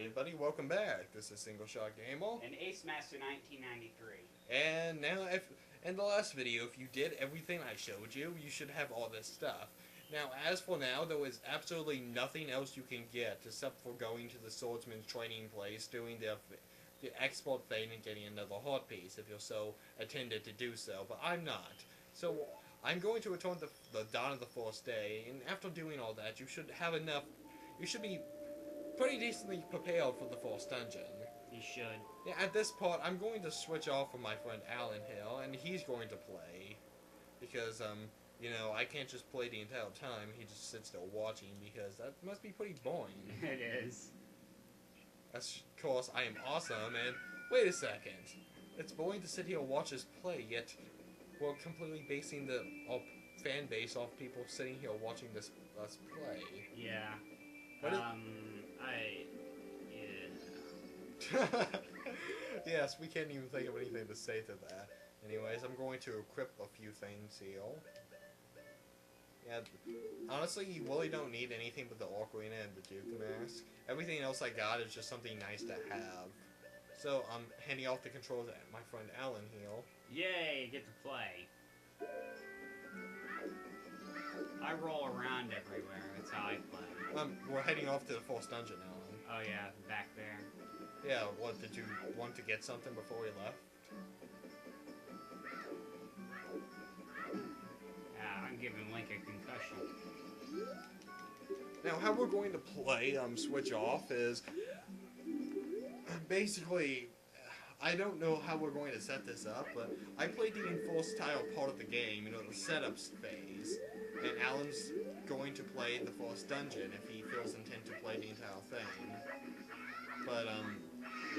everybody, welcome back. This is Single Shot Gamer. And Ace Master 1993. And now, if in the last video, if you did everything I showed you, you should have all this stuff. Now, as for now, there is absolutely nothing else you can get except for going to the swordsman's training place, doing the export thing, and getting another heart piece if you're so intended to do so. But I'm not. So I'm going to return the dawn of the first day, and after doing all that, you should have enough. You should be pretty decently prepared for the first dungeon. You should. Yeah, at this part, I'm going to switch off from my friend Alan Hill, and he's going to play. Because, you know, I can't just play the entire time. He just sits there watching, because that must be pretty boring. It is. Of course, I am awesome, and wait a second. It's boring to sit here and watch us play, yet we're completely basing our fan base off people sitting here watching us play. Yeah. Yeah. Yes, we can't even think of anything to say to that. Anyways, I'm going to equip a few things here. Yeah, honestly, you really don't need anything but the ocarina and the Duke mask. Everything else I got is just something nice to have. So, I'm handing off the controls to my friend Alan here. Yay, get to play. I roll around everywhere, that's how I play. We're heading off to the first dungeon, Alan. Oh yeah, back there. Yeah, what, did you want to get something before we left? Yeah, I'm giving Link a concussion. Now, how we're going to play Switch Off is basically, I don't know how we're going to set this up, but I played the enforced style part of the game, you know, the setup phase, and Alan's going to play the first dungeon if he feels intent to play the entire thing. But,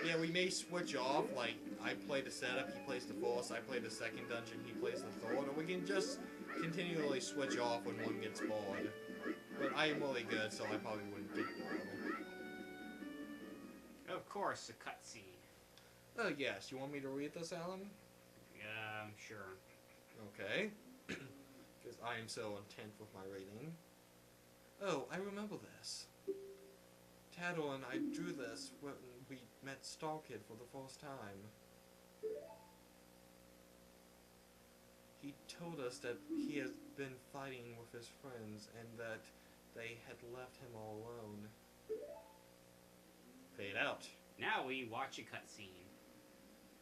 yeah, we may switch off, like, I play the setup, he plays the first, I play the second dungeon, he plays the third, or we can just continually switch off when one gets bored. But I am really good, so I probably wouldn't get bored. Of course, a cutscene. Oh, yes. You want me to read this, Alan? Sure. Okay. Because I am so intent with my reading. Oh, I remember this. Tador and I drew this when we met Starkid for the first time. He told us that he has been fighting with his friends and that they had left him all alone. Fade out. Now we watch a cutscene.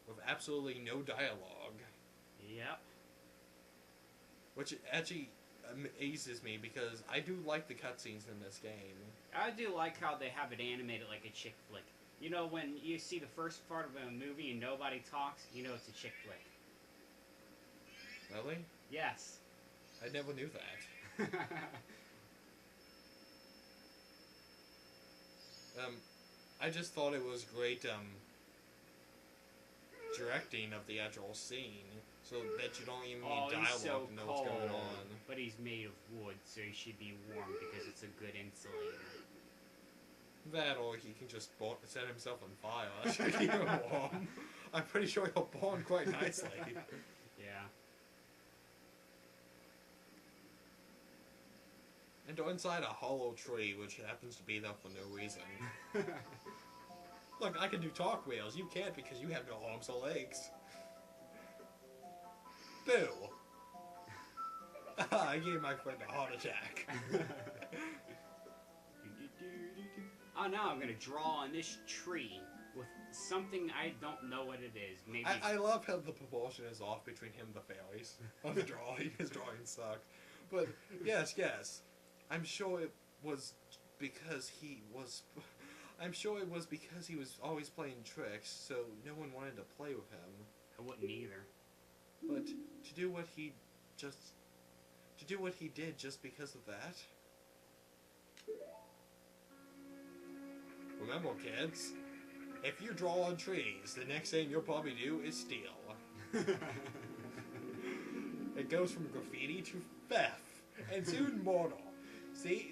With absolutely no dialogue. Yep. Which actually amazes me because I do like the cutscenes in this game. I do like how they have it animated like a chick flick. You know, when you see the first part of a movie and nobody talks, you know it's a chick flick. Really? Yes. I never knew that. I just thought it was great, directing of the actual scene, so that you don't even need dialogue to know what's going on. But he's made of wood, so he should be warm because it's a good insulator. That, or he can just set himself on fire. That should keep him warm. I'm pretty sure he'll burn quite nicely. Yeah. And inside a hollow tree, which happens to be there for no reason. Look, I can do talk wheels. You can't because you have no arms or legs. Boo! I gave my friend a heart attack. Oh, now I'm gonna draw on this tree with something I don't know what it is. Maybe I love how the proportion is off between him and the fairies on the drawing. His drawing sucked. But yes. I'm sure it was because he was always playing tricks, so no one wanted to play with him. I wouldn't either. But to do what he did just because of that? Remember, kids, if you draw on trees, the next thing you'll probably do is steal. It goes from graffiti to theft, and soon murder. See?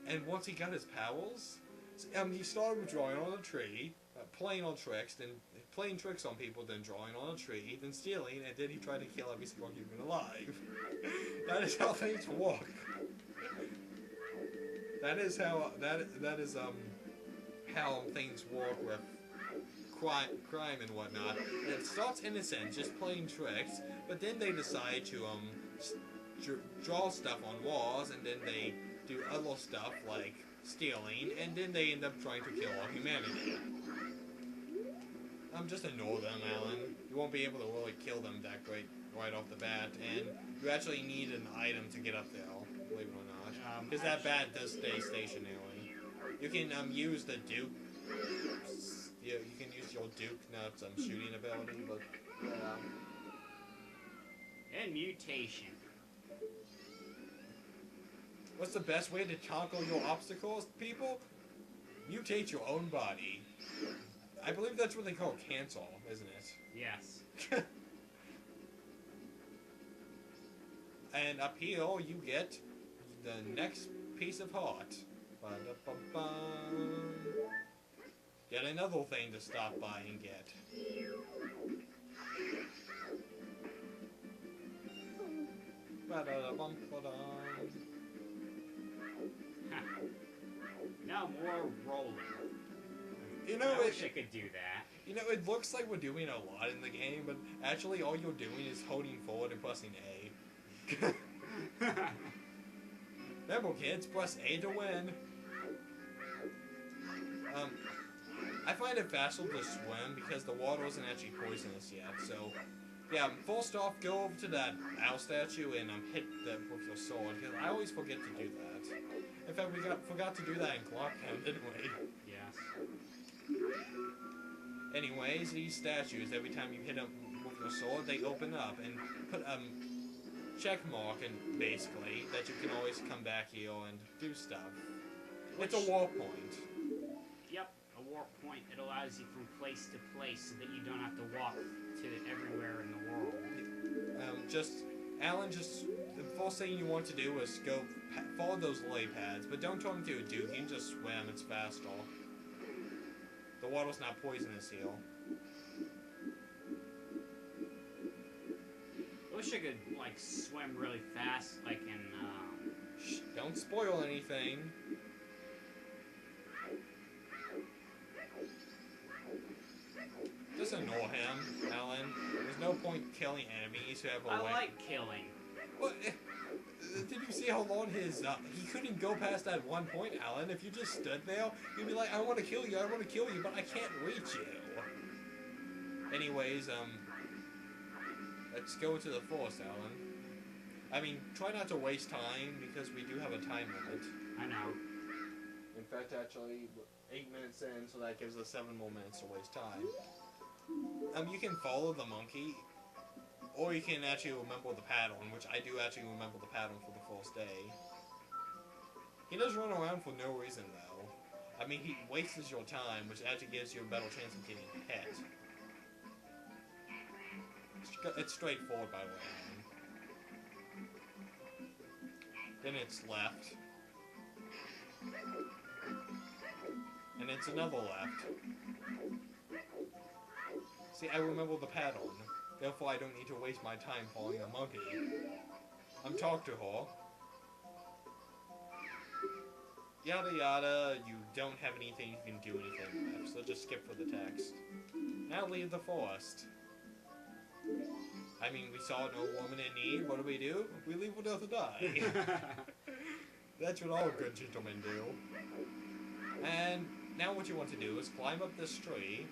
And once he got his powers, he started with drawing on a tree, playing on tricks, then playing tricks on people, then drawing on a tree, then stealing, and then he tried to kill every single human alive. That is how things work. That is how things work with crime and whatnot. And it starts innocent, just playing tricks, but then they decide to draw stuff on walls, and then they do other stuff like stealing, and then they end up trying to kill all humanity. Just ignore them, Alan. You won't be able to really kill them that great right off the bat, and you actually need an item to get up there, believe it or not. Because that bat does stay stationary. You can use the Duke. You can use your Duke Nuts shooting ability, but And mutation. What's the best way to conquer your obstacles, people? Mutate your own body. I believe that's what they call cancel, isn't it? Yes. And up here, you get the next piece of heart. Ba-da-ba-bum. Yet another thing to stop by and get. Ba-da-da-bum-ba-dum. Now more rolling. You know, I wish I could do that. You know, it looks like we're doing a lot in the game, but actually all you're doing is holding forward and pressing A. Remember, kids, press A to win. I find it faster to swim because the water isn't actually poisonous yet. So, yeah, first off, go over to that owl statue and hit them with your sword, because I always forget to do that. In fact, we forgot to do that in Clocktown, didn't we? Yes. Anyways, these statues, every time you hit them with your sword, they open up and put check mark, and basically that you can always come back here and do stuff. It's a war point. Yep, a war point. It allows you from place to place so that you don't have to walk to everywhere in the world. Alan, the first thing you want to do is go follow those lily pads, but don't turn into a dude. You can just swim. It's faster. The water's not poisonous here. I wish I could, like, swim really fast, like in, Shh, don't spoil anything. Just ignore him, Alan. There's no point killing enemies who have a way. I like killing. What? Did you see how long his, he couldn't go past that one point, Alan. If you just stood there, you'd be like, I want to kill you, but I can't reach you. Anyways, let's go to the forest, Alan. I mean, try not to waste time, because we do have a time limit. I know. In fact, actually, 8 minutes in, so that gives us 7 more minutes to waste time. You can follow the monkey, or you can actually remember the pattern, which I do actually remember the pattern for the first day. He does run around for no reason, though. I mean, he wastes your time, which actually gives you a better chance of getting hit. It's straightforward, by the way. Then it's left. And it's another left. See, I remember the pattern. Therefore, I don't need to waste my time following a monkey. Talk to her. Yada yada, you don't have anything, you can do anything left, so just skip for the text. Now leave the forest. I mean, we saw no woman in need, what do? We leave her to die. That's what all good gentlemen do. And now what you want to do is climb up this tree,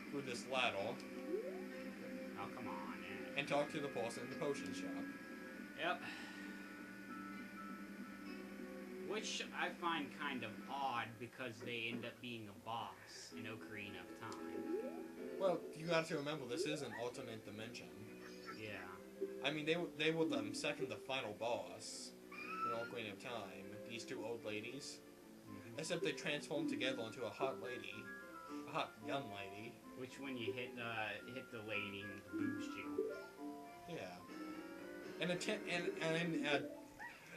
through this ladder, Oh, come on, man. and talk to the person in the potion shop. Yep. Which I find kind of odd, because they end up being a boss in Ocarina of Time. Well, you got to remember, this is an alternate dimension. Yeah. I mean, they were the second to final boss in Ocarina of Time. These two old ladies. Mm-hmm. Except they transformed together into a hot lady. A hot young lady. Which, when you hit the lady, boost you. Yeah.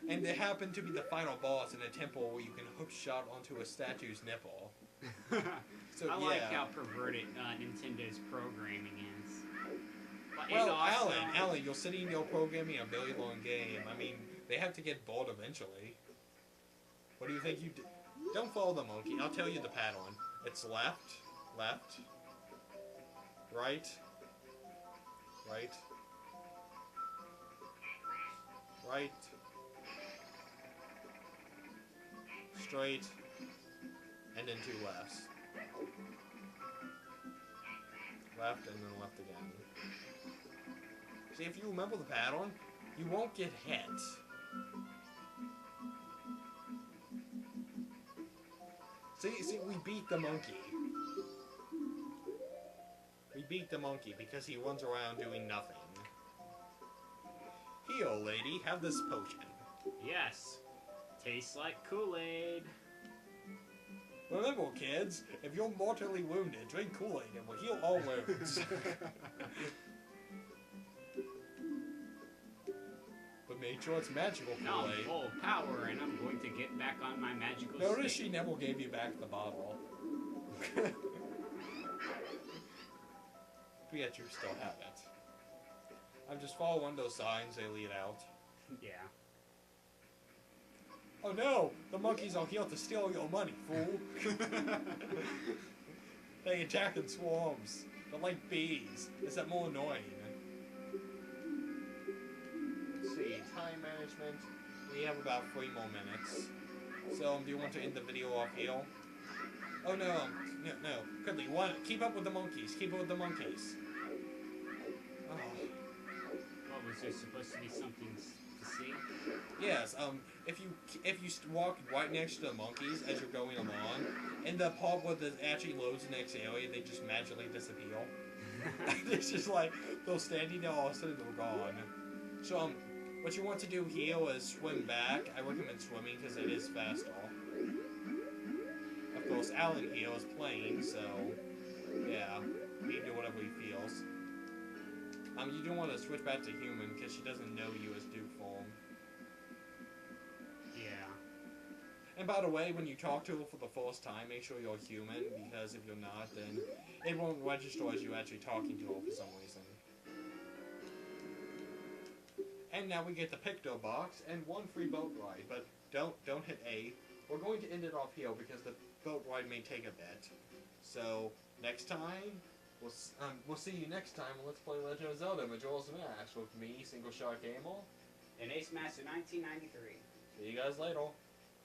And they happen to be the final boss in a temple where you can hook shot onto a statue's nipple. So, I like how perverted Nintendo's programming is. Well, also, Alan, you're sitting there programming a very long game. I mean, they have to get bored eventually. What do you think you did? Don't follow the monkey. I'll tell you the pattern. It's left, left, right, right, right, straight, and then 2 lefts. Left and then left again. See, if you remember the pattern, you won't get hit. See, we beat the monkey. We beat the monkey because he runs around doing nothing. Here, lady, have this potion. Yes. Tastes like Kool-Aid. Remember, kids, if you're mortally wounded, drink Kool-Aid and will heal all wounds. But make sure it's magical Now I'm Kool-Aid. full of power, and I'm going to get back on my magical Notice stick. she never gave you back the bottle. But yet you still have it. I'm just following those signs they lead out. Yeah. Oh no! The monkeys are here to steal your money, fool! They attack in swarms. They're like bees. Is that more annoying? Let's see, time management. We have about 3 more minutes. So, do you want to end the video off here? Oh no, no. Quickly, keep up with the monkeys. Keep up with the monkeys. Oh. What, was there supposed to be something to see? Yes, if you walk right next to the monkeys as you're going along, and the part where it actually loads the next area, they just magically disappear. It's just like, they're standing there, all of a sudden they're gone. So, what you want to do here is swim back. I recommend swimming because it is faster. Of course, Alan here is playing, so, yeah, he can do whatever he feels. You don't want to switch back to human because she doesn't know you as Duke form. Yeah. And by the way, when you talk to her for the first time, make sure you're human, because if you're not, then it won't register as you actually talking to her for some reason. And now we get the Picto box and 1 free boat ride, but don't hit A. We're going to end it off here because the boat ride may take a bit. So next time, we'll see you next time when Let's Play Legend of Zelda Majora's Mask with me, Single Shot Gamer, And Ace Master 1993. See you guys later.